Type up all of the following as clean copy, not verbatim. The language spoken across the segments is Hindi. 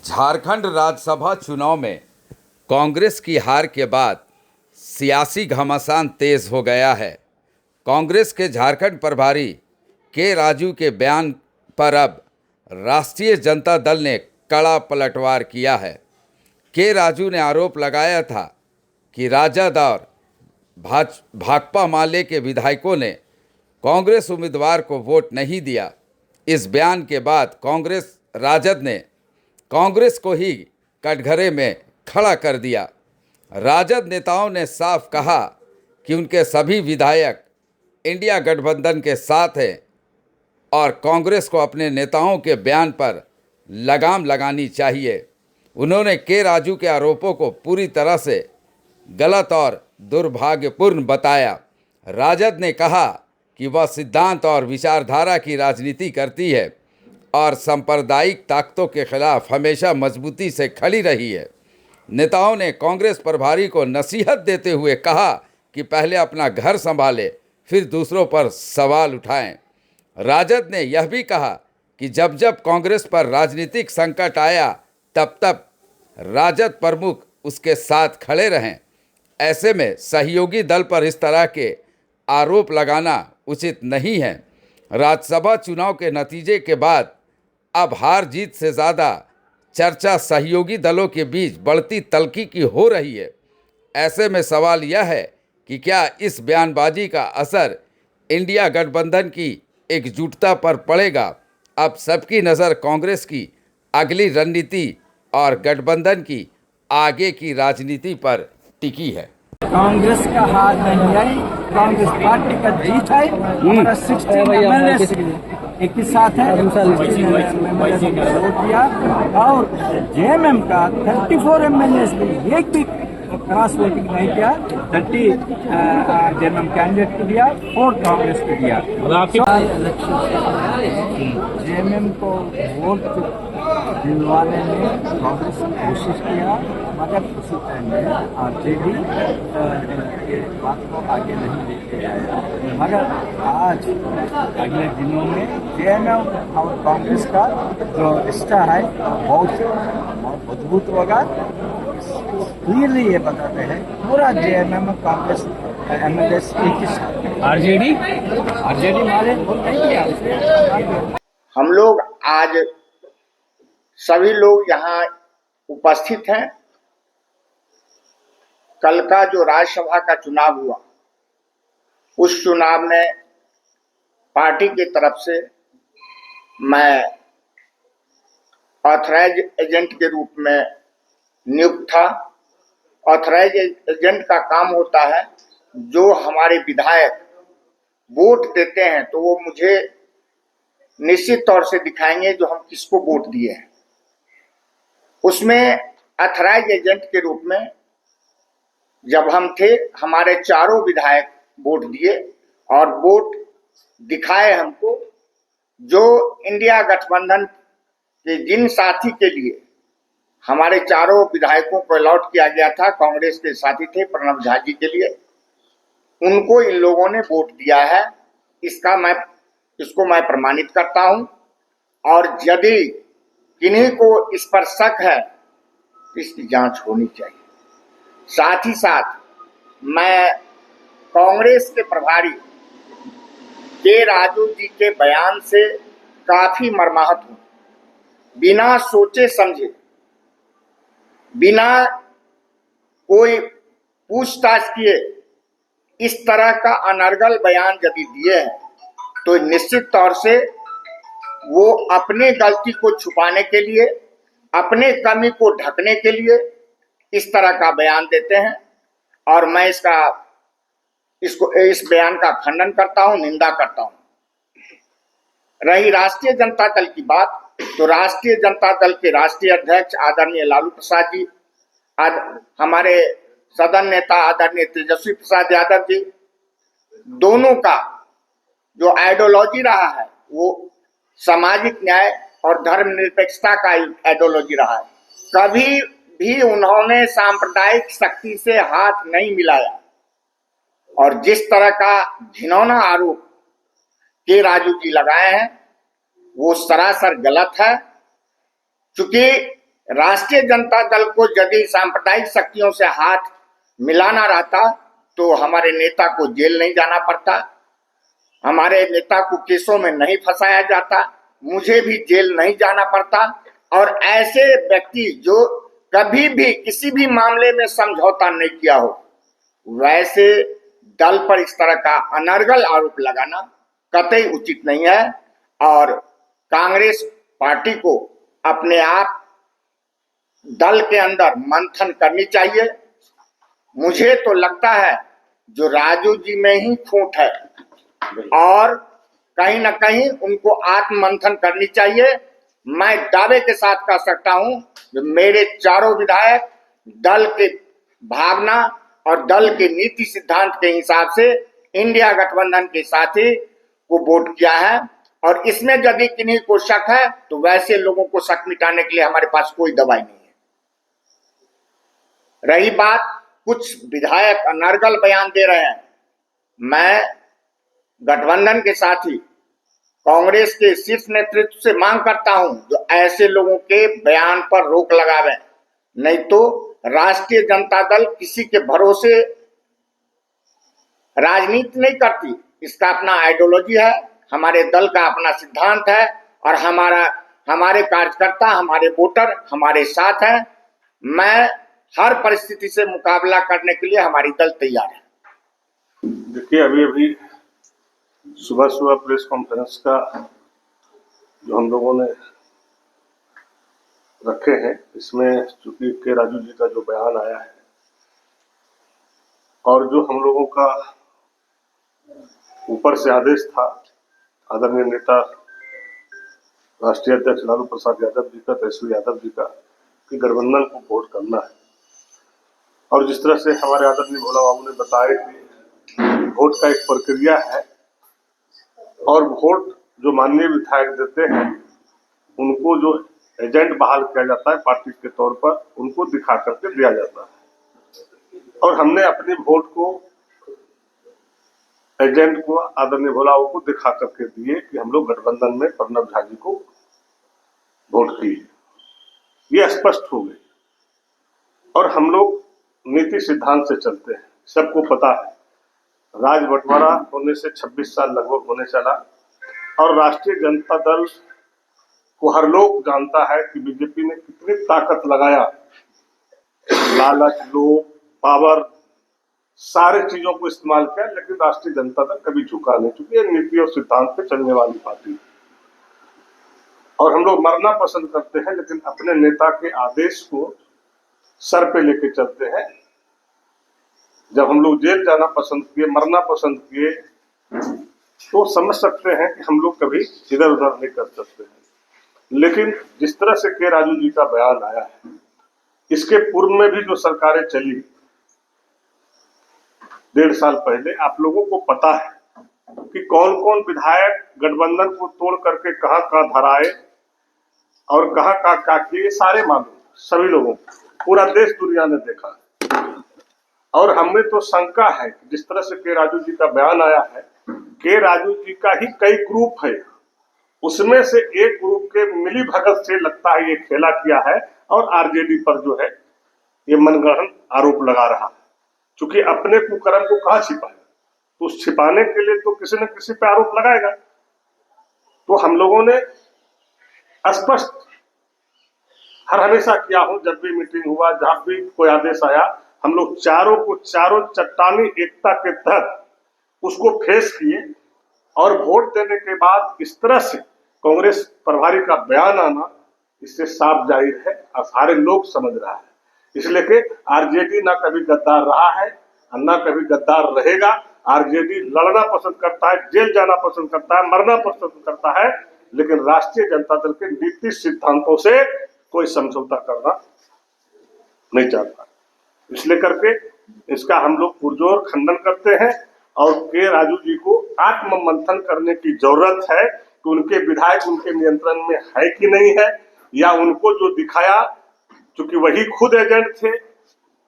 झारखंड राज्यसभा चुनाव में कांग्रेस की हार के बाद सियासी घमासान तेज हो गया है। कांग्रेस के झारखंड प्रभारी के राजू के बयान पर अब राष्ट्रीय जनता दल ने कड़ा पलटवार किया है। के राजू ने आरोप लगाया था कि राजद और भाकपा माले के विधायकों ने कांग्रेस उम्मीदवार को वोट नहीं दिया। इस बयान के बाद राजद ने कांग्रेस को ही कटघरे में खड़ा कर दिया। राजद नेताओं ने साफ कहा कि उनके सभी विधायक इंडिया गठबंधन के साथ हैं और कांग्रेस को अपने नेताओं के बयान पर लगाम लगानी चाहिए। उन्होंने के राजू के आरोपों को पूरी तरह से गलत और दुर्भाग्यपूर्ण बताया। राजद ने कहा कि वह सिद्धांत और विचारधारा की राजनीति करती है और सांप्रदायिक ताकतों के खिलाफ हमेशा मजबूती से खड़ी रही है। नेताओं ने कांग्रेस प्रभारी को नसीहत देते हुए कहा कि पहले अपना घर संभाले, फिर दूसरों पर सवाल उठाएं। राजद ने यह भी कहा कि जब जब कांग्रेस पर राजनीतिक संकट आया तब तब राजद प्रमुख उसके साथ खड़े रहें। ऐसे में सहयोगी दल पर इस तरह के आरोप लगाना उचित नहीं है। राज्यसभा चुनाव के नतीजे के बाद अब हार जीत से ज़्यादा चर्चा सहयोगी दलों के बीच बढ़ती तल्खी की हो रही है। ऐसे में सवाल यह है कि क्या इस बयानबाजी का असर इंडिया गठबंधन की एकजुटता पर पड़ेगा। अब सबकी नज़र कांग्रेस की अगली रणनीति और गठबंधन की आगे की राजनीति पर टिकी है। कांग्रेस का हार नहीं है, कांग्रेस पार्टी का जीत है। हमारा 16 एमएलए एक ही साथ है, वोट दिया और जेएमएम का 34 एमएलए भी एक भी क्रॉस वोटिंग नहीं किया। 30 जेएमएम कैंडिडेट को दिया और कांग्रेस को दिया। जेएमएम को वोट दिलवाने में कांग्रेस ने कोशिश किया, मगर उसी टाइम में आरजेडी ये बात को आगे नहीं लेके आया। मगर आज अगले दिनों में जेएमएम और कांग्रेस का जो रिश्ता है बहुत मजबूत होगा। क्लियरली ये बताते हैं पूरा जेएमएम कांग्रेस एमएलए एक ही साथ। आरजेडी मारे नहीं किया। हम लोग आज सभी लोग यहाँ उपस्थित हैं। कल का जो राज्यसभा का चुनाव हुआ, उस चुनाव में पार्टी की तरफ से मैं ऑथराइज एजेंट के रूप में नियुक्त था। ऑथराइज एजेंट का काम होता है, जो हमारे विधायक वोट देते हैं तो वो मुझे निश्चित तौर से दिखाएंगे जो हम किसको वोट दिए हैं। उसमें ऑथराइज एजेंट के रूप में जब हम थे, हमारे चारों विधायक वोट दिए और वोट दिखाए हमको, जो इंडिया गठबंधन के जिन साथी के लिए हमारे चारों विधायकों को अलॉट किया गया था, कांग्रेस के साथी थे प्रणब झा जी के लिए, उनको इन लोगों ने वोट दिया है। इसको मैं प्रमाणित करता हूं। और यदि किन्हीं को इस पर शक है तो इसकी जांच होनी चाहिए। साथ ही साथ मैं कांग्रेस के प्रभारी के राजू जी के बयान से काफी मर्माहत हूं। बिना सोचे समझे, बिना कोई पूछताछ किए इस तरह का अनर्गल बयान यदि दिए हैं तो निश्चित तौर से वो अपने गलती को छुपाने के लिए, अपने कमी को ढकने के लिए इस तरह का बयान देते हैं। और मैं इस बयान का खंडन करता हूं, निंदा करता हूं। रही राष्ट्रीय जनता दल की बात, तो राष्ट्रीय जनता दल के राष्ट्रीय अध्यक्ष आदरणीय लालू प्रसाद जी, हमारे सदन नेता आदरणीय तेजस्वी प्रसाद यादव जी, दोनों का जो आइडियोलॉजी रहा है वो सामाजिक न्याय और धर्मनिरपेक्षता का आइडियोलॉजी रहा है। कभी भी उन्होंने सांप्रदायिक शक्ति से हाथ नहीं मिलाया। और जिस तरह का घिनौना आरोप के राजू जी लगाए हैं वो सरासर गलत है। चूंकि राष्ट्रीय जनता दल को यदि सांप्रदायिक शक्तियों से हाथ मिलाना रहता तो हमारे नेता को जेल नहीं जाना पड़ता, हमारे नेता को केसों में नहीं फंसाया जाता, मुझे भी जेल नहीं जाना पड़ता। और ऐसे व्यक्ति जो कभी भी किसी भी मामले में समझौता नहीं किया हो, वैसे दल पर इस तरह का अनर्गल आरोप लगाना कतई उचित नहीं है। और कांग्रेस पार्टी को अपने आप दल के अंदर मंथन करनी चाहिए। मुझे तो लगता है जो राजू जी में ही खूंट है और कहीं ना कहीं उनको आत्ममंथन करनी चाहिए। मैं दावे के साथ कह सकता हूं कि मेरे चारों विधायक दल के भावना और दल के नीति सिद्धांत के हिसाब से इंडिया गठबंधन के साथी को वोट किया है। और इसमें यदि किन्हीं को शक है तो वैसे लोगों को शक मिटाने के लिए हमारे पास कोई दवाई नहीं है। रही बात कुछ विधायक अनर्गल बयान दे रहे हैं, मैं गठबंधन के साथी कांग्रेस के शीर्ष नेतृत्व से मांग करता हूं जो ऐसे लोगों के बयान पर रोक लगावे, नहीं तो राष्ट्रीय जनता दल किसी के भरोसे राजनीति नहीं करती। इसका अपना आइडियोलॉजी है, हमारे दल का अपना सिद्धांत है और हमारे कार्यकर्ता, हमारे वोटर हमारे साथ हैं। मैं हर परिस्थिति से मुकाबला करने के लिए हमारी दल तैयार है। देखिए, अभी सुबह प्रेस कॉन्फ्रेंस का जो हम लोगों ने रखे हैं, इसमें चूंकि के राजू जी का जो बयान आया है और जो हम लोगों का ऊपर से आदेश था आदरणीय नेता राष्ट्रीय अध्यक्ष लालू प्रसाद यादव जी का, तेजस्वी यादव जी का, कि गठबंधन को वोट करना है। और जिस तरह से हमारे आदरणीय भोला बाबू ने बताया कि वोट का एक प्रक्रिया है और वोट जो माननीय विधायक देते हैं उनको जो एजेंट बहाल किया जाता है पार्टी के तौर पर, उनको दिखा करके दिया जाता है। और हमने अपनी वोट को एजेंट को आदरणीय भोला बाबू को दिखा करके दिए कि हम लोग गठबंधन में प्रणब झा जी को वोट किए। ये स्पष्ट हो गई। और हम लोग नीति सिद्धांत से चलते हैं, सबको पता है। राज बंटवारा होने से 26 साल लगभग होने चला और राष्ट्रीय जनता दल को हर लोग जानता है कि बीजेपी ने कितनी ताकत लगाया, लालच, लोभ, पावर, सारे चीजों को इस्तेमाल किया, लेकिन राष्ट्रीय जनता दल कभी झुका नहीं, क्योंकि ये नीति और सिद्धांत पे चलने वाली पार्टी है। और हम लोग मरना पसंद करते हैं, लेकिन अपने नेता के आदेश को सर पे लेके चलते हैं। जब हम लोग जेल जाना पसंद किए, मरना पसंद किए, तो समझ सकते हैं कि हम लोग कभी इधर उधर नहीं कर सकते हैं। लेकिन जिस तरह से के राजू जी का बयान आया है, इसके पूर्व में भी जो सरकारें चली 1.5 साल पहले, आप लोगों को पता है कि कौन कौन विधायक गठबंधन को तोड़ करके कहाँ कहाँ धराए और कहाँ कहाँ क्या किए, सारे मालूम, सभी लोगों को, पूरा देश दुनिया ने देखा। और हमें तो शंका है कि जिस तरह से के राजू जी का बयान आया है, के राजू जी का ही कई ग्रुप है, उसमें से एक ग्रुप के मिली भगत से लगता है ये खेला किया है और आरजेडी पर जो है ये मनगढ़ंत आरोप लगा रहा है। चूंकि अपने कुकर्म को कहाँ छिपाए, तो उस छिपाने के लिए तो किसी न किसी पे आरोप लगाएगा। तो हम लोगों ने स्पष्ट हर हमेशा किया हूं, जब भी मीटिंग हुआ, जहां भी कोई आदेश आया, हम लोग चारों चट्टानी एकता के तहत उसको फेस किए। और वोट देने के बाद इस तरह से कांग्रेस प्रभारी का बयान आना, इससे साफ जाहिर है और सारे लोग समझ रहा है। इसलिए कि आरजेडी ना कभी गद्दार रहा है और ना कभी गद्दार रहेगा। आरजेडी लड़ना पसंद करता है, जेल जाना पसंद करता है, मरना पसंद करता है, लेकिन राष्ट्रीय जनता दल के नीति सिद्धांतों से कोई समझौता करना नहीं चाहता। इसलिए करके इसका हम लोग पुरजोर खंडन करते हैं और के राजू जी को आत्ममंथन करने की जरूरत है कि उनके विधायक उनके नियंत्रण में है कि नहीं है, या उनको जो दिखाया, क्योंकि वही खुद एजेंट थे,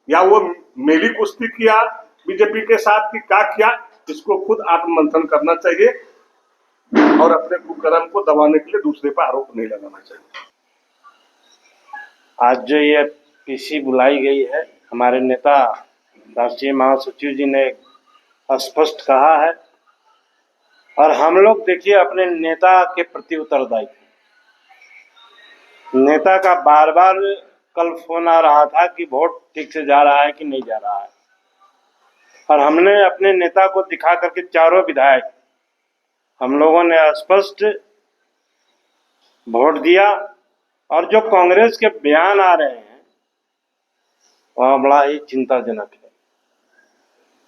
या वो मेरी कुश्ती किया बीजेपी के साथ की क्या किया, इसको खुद आत्ममंथन करना चाहिए और अपने कुकर्म को दबाने के लिए दूसरे पर आरोप नहीं लगाना चाहिए। आज जो ये पीसी बुलाई गई है, हमारे नेता राष्ट्रीय महासचिव जी ने स्पष्ट कहा है, और हम लोग देखिए अपने नेता के प्रति उत्तरदायी। नेता का बार बार कल फोन आ रहा था कि वोट ठीक से जा रहा है कि नहीं जा रहा है, और हमने अपने नेता को दिखा करके चारों विधायक हम लोगों ने स्पष्ट वोट दिया। और जो कांग्रेस के बयान आ रहे हैं वह बड़ा ही चिंताजनक है।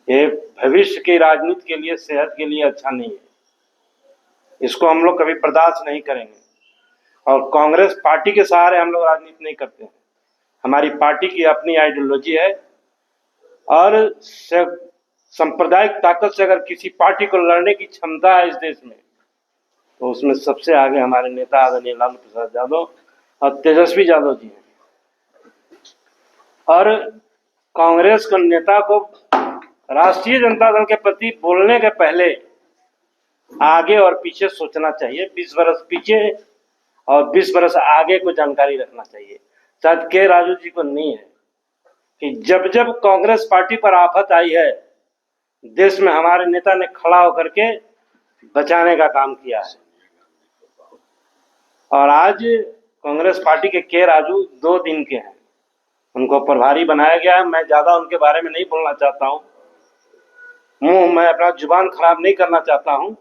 ये भविष्य की राजनीति के लिए, सेहत के लिए अच्छा नहीं है। इसको हम लोग कभी बर्दाश्त नहीं करेंगे। और कांग्रेस पार्टी के सहारे हम लोग राजनीति नहीं करते हैं। हमारी पार्टी की अपनी आइडियोलॉजी है, और सांप्रदायिक ताकत से अगर किसी पार्टी को लड़ने की क्षमता है इस देश में, तो उसमें सबसे आगे हमारे नेता आदरणीय लालू प्रसाद यादव और तेजस्वी यादव जी हैं। और कांग्रेस के नेता को राष्ट्रीय जनता दल के प्रति बोलने के पहले आगे और पीछे सोचना चाहिए। 20 बरस पीछे और 20 बरस आगे को जानकारी रखना चाहिए। शायद के राजू जी को नहीं है कि जब जब कांग्रेस पार्टी पर आफत आई है, देश में हमारे नेता ने खड़ा होकर के बचाने का काम किया है। और आज कांग्रेस पार्टी के राजू 2 दिन के हैं, उनको प्रभारी बनाया गया है। मैं ज्यादा उनके बारे में नहीं बोलना चाहता हूँ, मैं अपना जुबान खराब नहीं करना चाहता हूँ,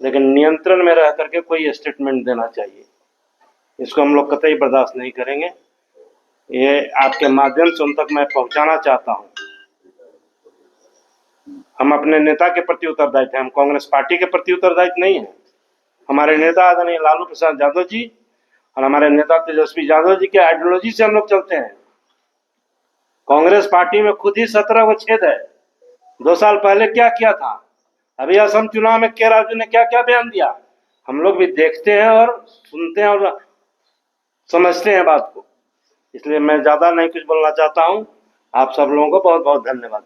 लेकिन नियंत्रण में रह करके कोई स्टेटमेंट देना चाहिए। इसको हम लोग कतई बर्दाश्त नहीं करेंगे। ये आपके माध्यम से उन तक मैं पहुंचाना चाहता हूं। हम अपने नेता के प्रति उत्तरदायित्व हैं, हम कांग्रेस पार्टी के प्रति उत्तरदायित्व नहीं है। हमारे नेता आदरणीय लालू प्रसाद यादव जी और हमारे नेता तेजस्वी यादव जी के आइडियोलॉजी से हम लोग चलते हैं। कांग्रेस पार्टी में खुद ही 17 को छेद है। 2 साल पहले क्या किया था, अभी असम चुनाव में के राजू ने क्या क्या बयान दिया, हम लोग भी देखते हैं और सुनते हैं और समझते हैं बात को। इसलिए मैं ज्यादा नहीं कुछ बोलना चाहता हूं। आप सब लोगों को बहुत बहुत धन्यवाद।